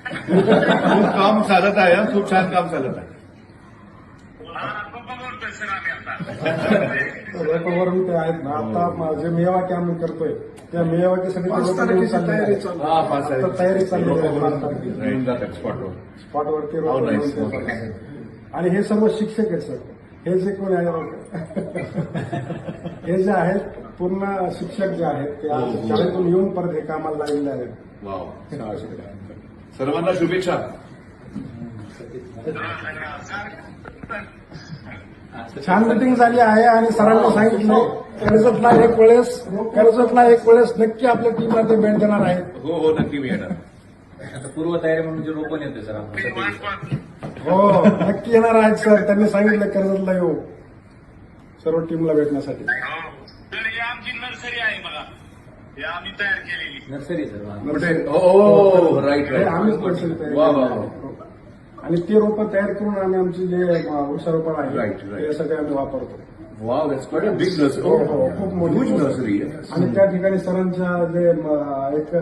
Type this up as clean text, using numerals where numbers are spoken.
खूप काम चालत आहे, खूप छान काम चालत आहे. वरून ते आहेत ना, आता जे मेवाकी आम्ही करतोय त्या मेवाकीसाठी तयारी चालली आहे स्पॉटवर. स्पॉटवरती हो, nice. आणि हे सर्व शिक्षक आहेत सर. हे जे कोण आहे हे जे आहेत पूर्ण शिक्षक जे आहेत ते आज शाळेतून येऊन परत हे कामाला लागलेले आहेत. वाव, सर्वांना शुभेच्छा. छान मिटिंग झाली आहे आणि सरांनी सांगितलं कर्जतला एक वेळेस नक्की आपल्या टीमला ते भेट देणार आहेत. हो हो, नक्की मी येणार. आता पूर्वतयारी म्हणून जे रोपण येते सर आपण हो नक्की येणार आहेत सर. त्यांनी सांगितलं कर्जतला येऊ सर्व टीमला भेटण्यासाठी. तर ही आमची नर्सरी आहे बघा, ही आम्ही तयार केलेली नर्सरी सर कुठे? हो, राईट हे आम्हीच राईट. पर्सन तयार वा वा केलेलं वा. आहे. आणि ते रोपं तयार करून आम्ही आमचे जे वृक्षारोपण आहे Right, right. ते सगळे आम्ही वापरतो. Wow, that's quite a big nursery. हो, हो, खूप मोठी ह्यूज नर्सरी. आणि त्या ठिकाणी सरांच्या जे एक